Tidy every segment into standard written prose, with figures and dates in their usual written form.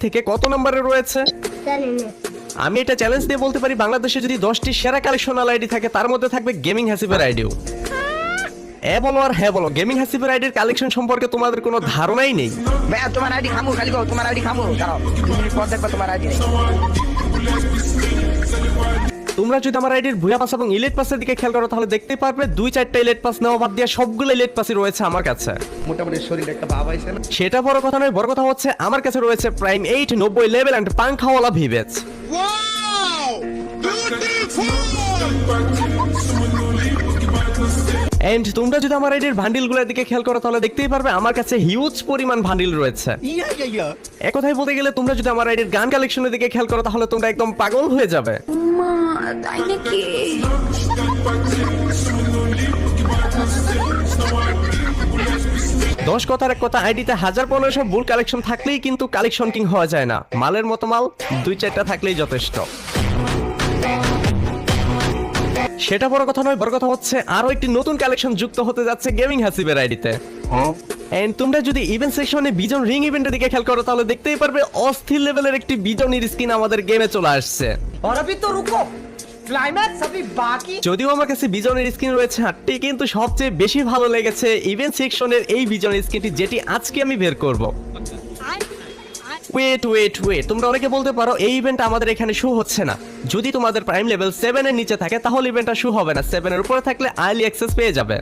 থেকে কত নম্বরে রয়েছে? আমি এটা চ্যালেঞ্জ দিয়ে বলতে পারি, বাংলাদেশে যদি 10টি সেরা কালেকশনাল আইডি থাকে তার মধ্যে থাকবে গেমিং হাসিবের আইডিও। বলো আর হ্যাঁ বলো, গেমিং হাসিবের আইডির কালেকশন সম্পর্কে তোমাদের কোনো ধারণাই নেই। তোমার আইডি খামু, খালি তোমার আইডি খামু, দাঁড়াও 2 মিনিট পর দেখবা তোমার আইডি। তোমরা যদি আমার আইডির ভুয়া পাস এবং ইলেট পাসের দিকে খেয়াল করো তাহলে দেখতে পারবে 2-4টা ইলেট পাস নেওয়া বাদ দিয়ে সবগুলো ইলেট পাসই রয়েছে আমার কাছে। মোটামুটি শরীরে একটা ভাব আইছে না? সেটা বড় কথা নয়, বড় কথা হচ্ছে আমার কাছে রয়েছে প্রাইম 8 90 লেভেল এন্ড পাংখাওয়ালা ভিভেজ। এন্ড তোমরা যদি আমার আইডির বান্ডিলগুলোর দিকে খেয়াল করো তাহলে দেখতেই পারবে আমার কাছে হিউজ পরিমাণ বান্ডিল রয়েছে। এক কথায় বলতে গেলে তোমরা যদি আমার আইডির গান কালেকশনের দিকে খেয়াল করো তাহলে তোমরা একদম পাগল হয়ে যাবে। তাই নাকি? 10 কথার এক কথা, আইডিতে 1000-1500 বুল কালেকশন থাকলেই কিন্তু কালেকশন কিং হওয়া যায় না। মালের মতো মাল 2-4টা থাকলেই যথেষ্ট। সেটা বড় কথা নয়, বড় কথা হচ্ছে আরো একটি নতুন কালেকশন যুক্ত হতে যাচ্ছে গেমিং হাসিবের আইডিতে। এন্ড তোমরা যদি ইভেন্ট সেকশনে বিজন রিং ইভেন্টের দিকে খেয়াল করো তাহলে দেখতেই পারবে অস্থির লেভেলের একটি বিজনের স্কিন আমাদের গেমে চলে আসছে। যদিও আমার কাছে বিজনের স্কিন রয়েছে 8টি, কিন্তু সবচেয়ে বেশি ভালো লেগেছে ইভেন্ট সেকশনের এই বিজনের স্কিনটি, যেটি আজকে আমি বের করব। ওয়েট, তোমরা অনেকে বলতে পারো এই ইভেন্ট আমাদের এখানে শো হচ্ছে না। যদি তোমাদের প্রাইম লেভেল 7 এর নিচে থাকে তাহলে ইভেন্টটা শো হবে না, 7 এর উপরে থাকলে আর্লি অ্যাক্সেস পেয়ে যাবে।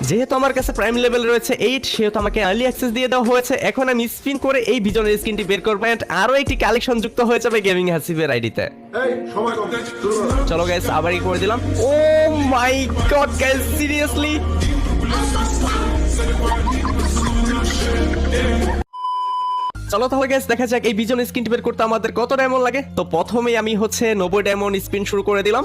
যেহেতু আমার কাছে প্রাইম লেভেল রয়েছে 8, সেহেতু আমাকে আর্লি অ্যাক্সেস দিয়ে দেওয়া হয়েছে। এখন আমি স্পিন করে এই বিজনের স্কিনটি বের করব এন্ড আরো একটি কালেকশন যুক্ত হয়ে যাবে গেমিং হাসিবের আইডিতে। চলো গাইস, আবারই করে দিলাম। ও মাই গড গাইস, সিরিয়াসলি চলো তাহলে গাইস দেখা যাক এই বিজন স্কিনটি বের করতে আমাদের কত ডায়মন্ড লাগে। তো প্রথমেই আমি 90 ডায়মন্ড স্পিন শুরু করে দিলাম।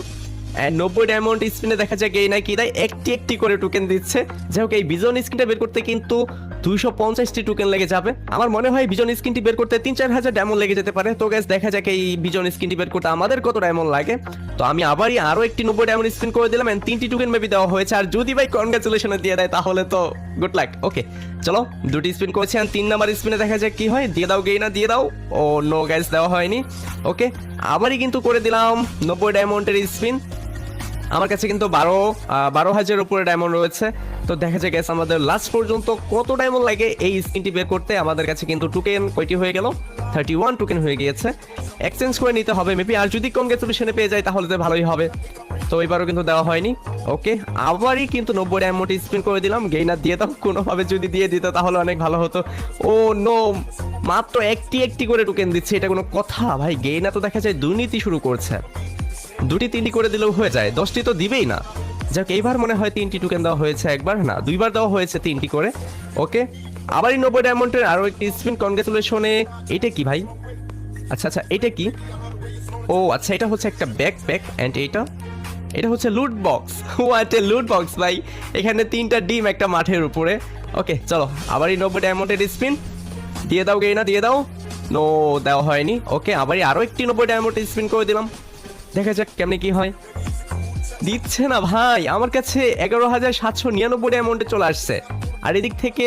90 ডায়মন্ড স্পিনে দেখা যাক এই নাই কি দেয়, একটি করে টোকেন দিচ্ছে। যাই হোক, এই বিজন স্কিনটা বের করতে কিন্তু 250টি টোকেন লেগে যাবে। আমার মনে হয় বিজন স্কিনটি বের করতে 3-4 হাজার ডায়মন্ড লেগে যেতে পারে। তো গাইস দেখা যাক এই বিজন স্কিনটি বের করতে আমাদের কত ডায়মন্ড লাগে। তো আমি আবারই আরো একটি 90 ডায়মন্ড স্পিন করে দিলাম এন্ড 3টি টোকেন মেবি দেওয়া হয়েছে। আর যদি ভাই কনগ্রাচুলেশন দিয়ে দেয় তাহলে তো গুড লাক। ওকে চলো, 2টি স্পিন করেছি আর 3 নাম্বার স্পিনে দেখা যাক কি হয়। দিয়ে দাও গেইনা, দিয়ে দাও। ও নো গাইস, দেওয়া হয়নি। ওকে, আবারই কিন্তু করে দিলাম 90 ডায়মন্ডের স্পিন। আমার কাছে কিন্তু 12,000 উপরে ডায়মন্ড রয়েছে। তো দেখা যায় গেছে আমাদের লাস্ট পর্যন্ত কত ডায়মন্ড লাগে এই স্কিনটি বের করতে। আমাদের কাছে কিন্তু টোকেন কয়টি হয়ে গেল, 31 টোকেন হয়ে গিয়েছে। এক্সচেঞ্জ করে নিতে হবে মেবি, আর যদি কনগ্রাচুলেশনে পেয়ে যায় তাহলে তো ভালোই হবে। তো এবারও কিন্তু দেওয়া হয়নি। ওকে, আবারই কিন্তু 90 ডায়মন্ড স্পিন করে দিলাম। গেইনার দিয়ে দাও, কোনোভাবে যদি দিয়ে দিত তাহলে অনেক ভালো হতো। ও নো, মাত্র একটি করে টোকেন দিচ্ছে, এটা কোনো কথা ভাই? গেইনার তো দেখা যায় দুর্নীতি শুরু করছে। 2-3টি করে দিলেও হয়ে যায়, 10টি তো দিবেই না। যাক, এইবার মনে হয় 3টি টোকেন দেওয়া হয়েছে, একবার না 2বার দেওয়া হয়েছে 3টি করে। ওকে, আবারই 90 ডায়মন্ডের আরো একটি স্পিন। কনগ্রাচুলেশনে। এটা কি ভাই? আচ্ছা, এটা কি? ও আচ্ছা, এটা হচ্ছে একটা ব্যাকপ্যাক এন্ড এটা হচ্ছে লুট বক্স। হোয়াট এ লুট বক্স ভাই, এখানে 3টা ডিম একটা মাঠের উপরে। ওকে চলো, আবারই 90 ডায়মন্ডের স্পিন। দিয়ে দাও গেইনা, দিয়ে দাও। নো, দেওয়া হয়নি। ওকে, আবারই আরো একটি 90 ডায়মন্ডের স্পিন করে দিলাম। দেখা যাক কেমনে কি হয়। দিচ্ছে না ভাই, আমার কাছে 11,799 ডায়মন্ডে চলে আসছে আর এদিক থেকে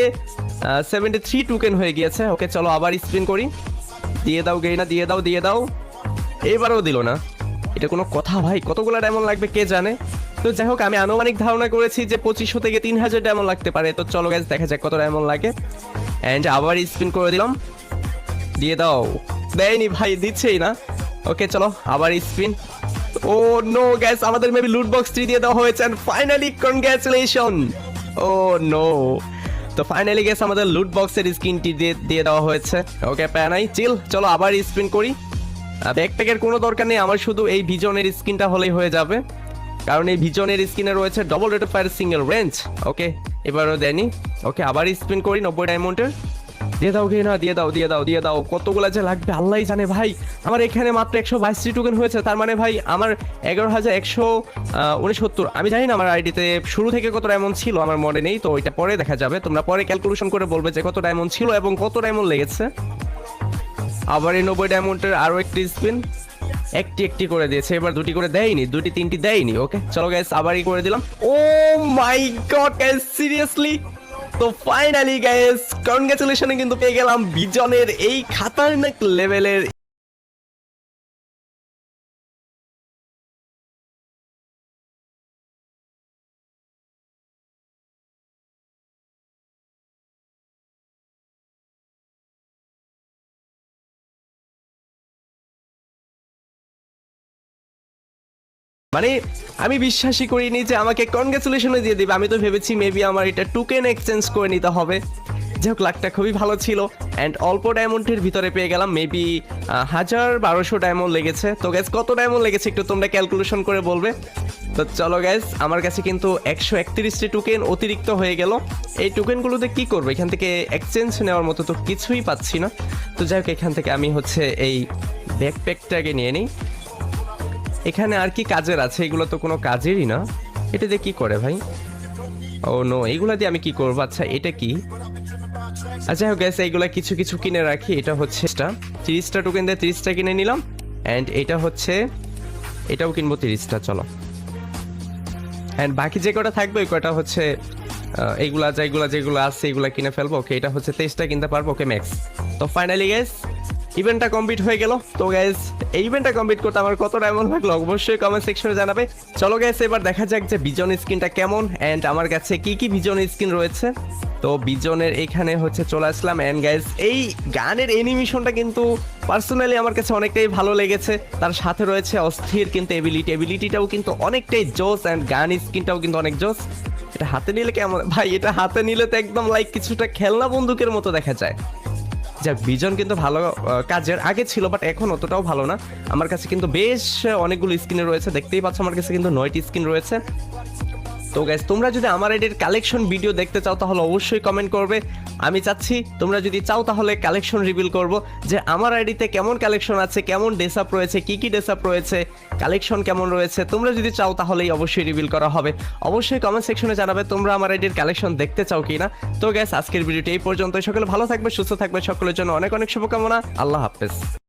73 টোকেন হয়ে গিয়েছে। ওকে চলো, আবার স্পিন করি। দিয়ে দাও গেইনা, দিয়ে দাও। এবারও দিল না, এটা কোনো কথা ভাই? কতগুলো ডায়মন্ড লাগবে কে জানে। তো যাই হোক, আমি আনুমানিক ধারণা করেছি যে 2500 থেকে 3000 ডায়মন্ড লাগতে পারে। তো চলো গাইস, দেখা যাক কত ডায়মন্ড লাগে। এন্ড আবার স্পিন করে দিলাম। দিয়ে দাও। দেয়নি ভাই, দিচ্ছেই না। ওকে চলো, আবার স্পিন। ও নো গাইস, আমাদের মেবি লুট বক্স 3 দিয়ে দেওয়া হয়েছে and finally congratulation. Oh no, তো ফাইনালি গাইস আমাদের লুট বক্সের স্কিনটি দিয়ে দেওয়া হয়েছে। ওকে প্যানাই চিল, চলো আবার স্পিন করি। ব্যাকপ্যাকের কোনো দরকার নেই, আমার শুধু এই ভিজনের স্কিনটা হলেই হয়ে যাবে, কারণ এই ভিজনের স্কিনে রয়েছে double rate of fire single range. Okay, এবারও দেয়নি। ওকে, আবার স্পিন করি 90 ডায়মন্ডের। দিয়ে দাও গেইনা, দিয়ে দাও। কতগুলা যে লাগবে আল্লাহই জানে ভাই। আমার এখানে মাত্র 122টি টোকেন হয়েছে, তার মানে ভাই আমার 11,169। আমি জানি না আমার আইডিতে শুরু থেকে কত ডায়মন্ড ছিল, আমার মনে নেই। তো ওইটা পরে দেখা যাবে, তোমরা পরে ক্যালকুলেশন করে বলবে যে কত ডায়মন্ড ছিল এবং কত ডায়মন্ড লেগেছে। আবার এই 90 ডায়মন্ডের আরো একটি স্পিন। একটি করে দিয়েছে, এবার 2টি করে দেয়নি, 3টি দেয়নি। ওকে চলো গাইস, আবারই করে দিলাম। ও মাই গড গাইস, সিরিয়াসলি তো ফাইনালি গাইস কনগ্রাচুলেশন কিন্তু পেয়ে গেলাম বিজনের এই খাতারনাক লেভেলের মানে আমি বিশ্বাসই করিনি যে আমাকে কনগ্রাচুলেশনও দিয়ে দিবে। আমি তো ভেবেছি মেবি আমার এটা টোকেন এক্সচেঞ্জ করে নিতে হবে। যাই হোক লাকটা খুবই ভালো ছিল অ্যান্ড অল্প ডায়মন্ডের ভিতরে পেয়ে গেলাম মেবি 1000-1200 ডায়মন্ড লেগেছে। তো গ্যাস কত ডায়মন্ড লেগেছে একটু তোমরা ক্যালকুলেশন করে বলবে। তো চলো গ্যাস আমার কাছে কিন্তু 131টি টোকেন অতিরিক্ত হয়ে গেল। এই টোকেনগুলোতে কি করবো, এখান থেকে এক্সচেঞ্জ নেওয়ার মতো তো কিছুই পাচ্ছি না। তো যাই হোক এখান থেকে আমি হচ্ছে এই ব্যাকপ্যাকটাকে নিয়ে নিই। এখানে আর কি কাজের আছে, এগুলো তো কোনো কাজেরই না। এটা দিয়ে কি করে ভাই? ও নো, এইগুলা দিয়ে আমি কি করবো? আচ্ছা এটা কি? আচ্ছা হোক গ্যাস এইগুলা কিছু কিছু কিনে রাখি। এটা হচ্ছে 30টা টোকেন দিয়ে 30টা কিনে নিলাম অ্যান্ড এটা হচ্ছে এটাও কিনবো 30টা। চলো অ্যান্ড বাকি যে কটা থাকবে ওই কটা হচ্ছে এইগুলা যেগুলো আছে এগুলা কিনে ফেলবো। ওকে এটা হচ্ছে 23টা কিনতে পারবো। ওকে ম্যাক্স। তো ফাইনালি গ্যাস ইভেন্টটা কমপ্লিট হয়ে গেল। তো গাইস এই ইভেন্টটা কমপ্লিট করতে আমার কত ডায়মন্ড লাগলো অবশ্যই কমেন্ট সেকশনে জানাবে। চলো গাইস এবার দেখা যাক যে বিজন স্কিনটা কেমন অ্যান্ড আমার কাছে কি কি বিজন স্কিন রয়েছে। তো বিজনের এখানে হচ্ছে চলে আসলাম অ্যান্ড গাইস এই গানের অ্যানিমেশনটা কিন্তু পার্সোনালি আমার কাছে অনেকটাই ভালো লেগেছে। তার সাথে রয়েছে অস্থির কিন্তু এবিলিটিটাও কিন্তু অনেকটাই জোস অ্যান্ড গান স্কিনটাও কিন্তু অনেক জোস। এটা হাতে নিলে কেমন ভাই? এটা হাতে নিলে তো একদম লাইক কিছুটা খেলনা বন্দুকের মতো দেখা যায়। যা বিজন কিন্তু ভালো কাজের আগে ছিল বাট এখন অতটাও ভালো না। আমার কাছে কিন্তু বেশ অনেকগুলো স্কিন রয়েছে, দেখতেই পাচ্ছ আমার কাছে কিন্তু 9টি স্কিন রয়েছে। তো গাইস তোমরা যদি আমার আইডির কালেকশন ভিডিও দেখতে চাও তাহলে অবশ্যই কমেন্ট করবে। আমি চাচ্ছি তোমরা যদি চাও তাহলে কালেকশন রিভিল করব যে আমার আইডিতে কেমন কালেকশন আছে, কেমন ড্রেস আপ রয়েছে, কি কি ড্রেস আপ রয়েছে, কালেকশন কেমন রয়েছে। তোমরা যদি চাও তাহলেই অবশ্যই রিভিল করা হবে। অবশ্যই কমেন্ট সেকশনে জানাবে তোমরা আমার আইডির কালেকশন দেখতে চাও কিনা। তো গাইস আজকের ভিডিওটি এই পর্যন্ত। সকলে ভালো থাকবে, সুস্থ থাকবে, সকলের জন্য অনেক অনেক শুভকামনা। আল্লাহ হাফেজ।